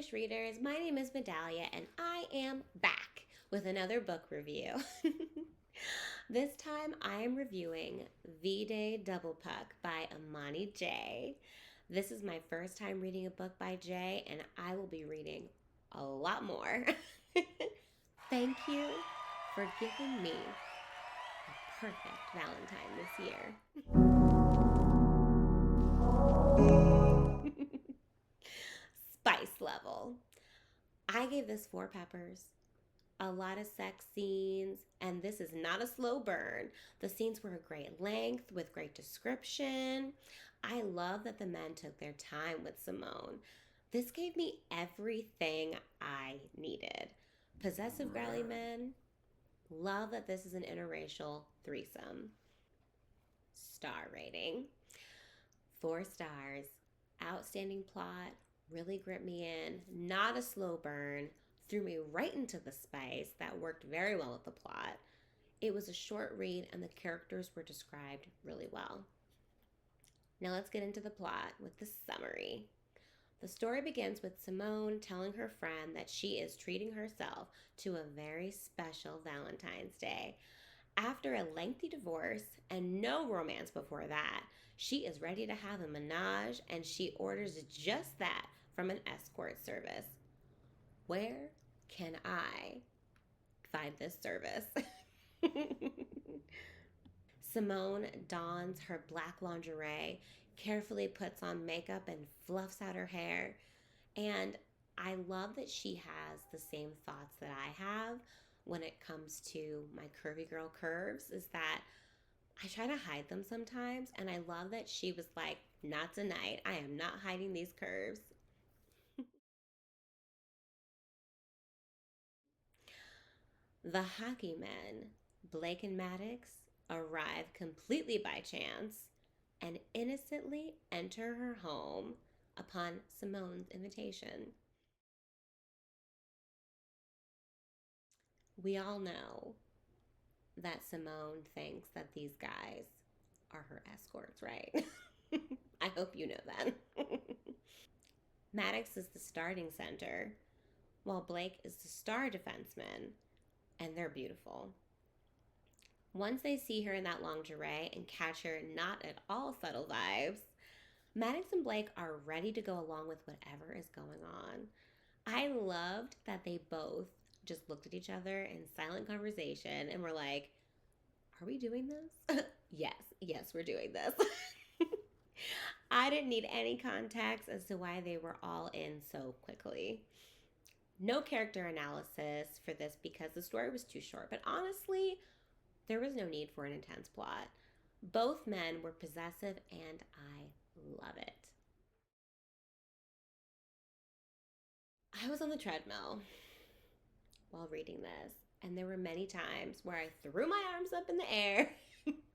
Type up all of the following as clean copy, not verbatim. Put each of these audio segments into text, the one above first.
Bookish readers, my name is Medallio and I am back with another book review. This time I am reviewing V-Day Double Puck by Imani Jay. This is my first time reading a book by Jay and I will be reading a lot more. Thank you for giving me a perfect Valentine this year. Spice level. I gave this 4 peppers. A lot of sex scenes, and this is not a slow burn. The scenes were a great length with great description. I love that the men took their time with Simone. This gave me everything I needed. Possessive growly men. Love that this is an interracial threesome. Star rating. 4 stars. Outstanding plot. Really gripped me in. Not a slow burn. Threw me right into the spice that worked very well with the plot. It was a short read and the characters were described really well. Now let's get into the plot with the summary. The story begins with Simone telling her friend that she is treating herself to a very special Valentine's Day. After a lengthy divorce and no romance before that, she is ready to have a ménage and she orders just that from an escort service. Where can I find this service? Simone dons her black lingerie, carefully puts on makeup and fluffs out her hair. And I love that she has the same thoughts that I have when it comes to my curvy girl curves, is that I try to hide them sometimes. And I love that she was like, not tonight. I am not hiding these curves. The hockey men, Blake and Maddox, arrive completely by chance and innocently enter her home upon Simone's invitation. We all know that Simone thinks that these guys are her escorts, right? I hope you know that. Maddox is the starting center, while Blake is the star defenseman, and they're beautiful. Once they see her in that lingerie and catch her not at all subtle vibes, Maddox and Blake are ready to go along with whatever is going on. I loved that they both just looked at each other in silent conversation and were like, are we doing this? Yes, we're doing this. I didn't need any context as to why they were all in so quickly. No character analysis for this because the story was too short, but honestly, there was no need for an intense plot. Both men were possessive and I love it. I was on the treadmill while reading this, and there were many times where I threw my arms up in the air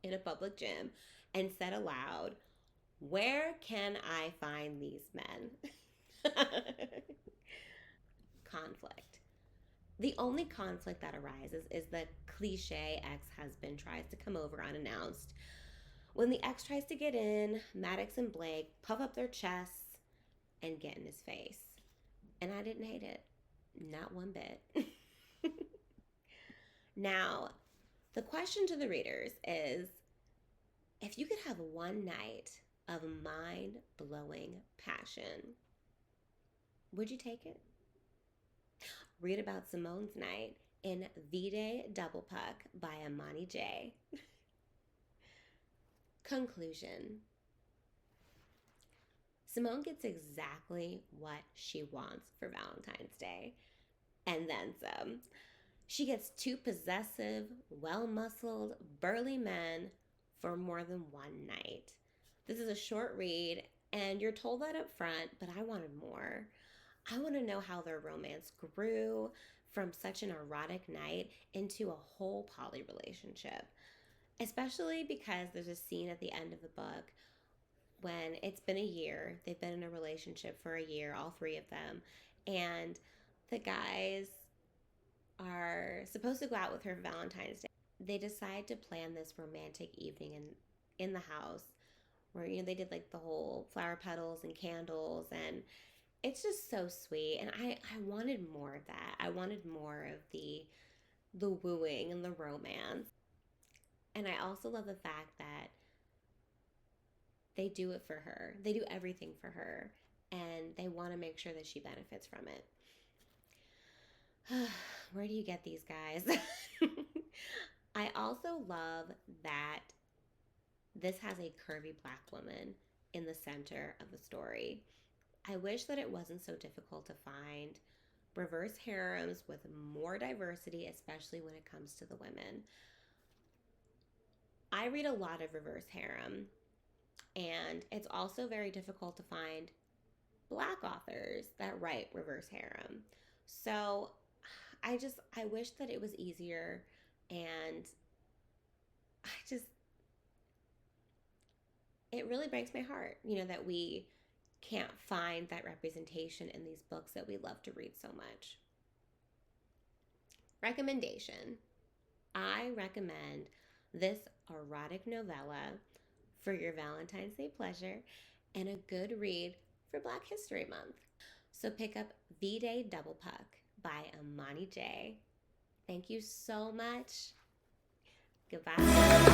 in a public gym and said aloud, where can I find these men? Conflict. The only conflict that arises is the cliche ex husband tries to come over unannounced. When the ex tries to get in, Maddox and Blake puff up their chests and get in his face. And I didn't hate it. Not one bit. Now, the question to the readers is, if you could have one night of mind blowing passion, would you take it? Read about Simone's night in V-Day Double Puck by Imani Jay. Conclusion. Simone gets exactly what she wants for Valentine's Day, and then some. She gets 2 possessive, well-muscled, burly men for more than one night. This is a short read, and you're told that up front, but I wanted more. I want to know how their romance grew from such an erotic night into a whole poly relationship. Especially because there's a scene at the end of the book when it's been a year. They've been in a relationship for a year, all 3 of them. And the guys are supposed to go out with her for Valentine's Day. They decide to plan this romantic evening in the house where they did like the whole flower petals and candles, and it's just so sweet, and I wanted more of that. I wanted more of the wooing and the romance. And I also love the fact that they do it for her. They do everything for her, and they want to make sure that she benefits from it. Where do you get these guys? I also love that this has a curvy black woman in the center of the story. I wish that it wasn't so difficult to find reverse harems with more diversity, especially when it comes to the women. I read a lot of reverse harem, and it's also very difficult to find black authors that write reverse harem. So I wish that it was easier, and I just it really breaks my heart, that we can't find that representation in these books that we love to read so much. Recommendation. I recommend this erotic novella for your Valentine's Day pleasure and a good read for Black History Month. So pick up V-Day Double Puck by Imani Jay. Thank you so much. Goodbye.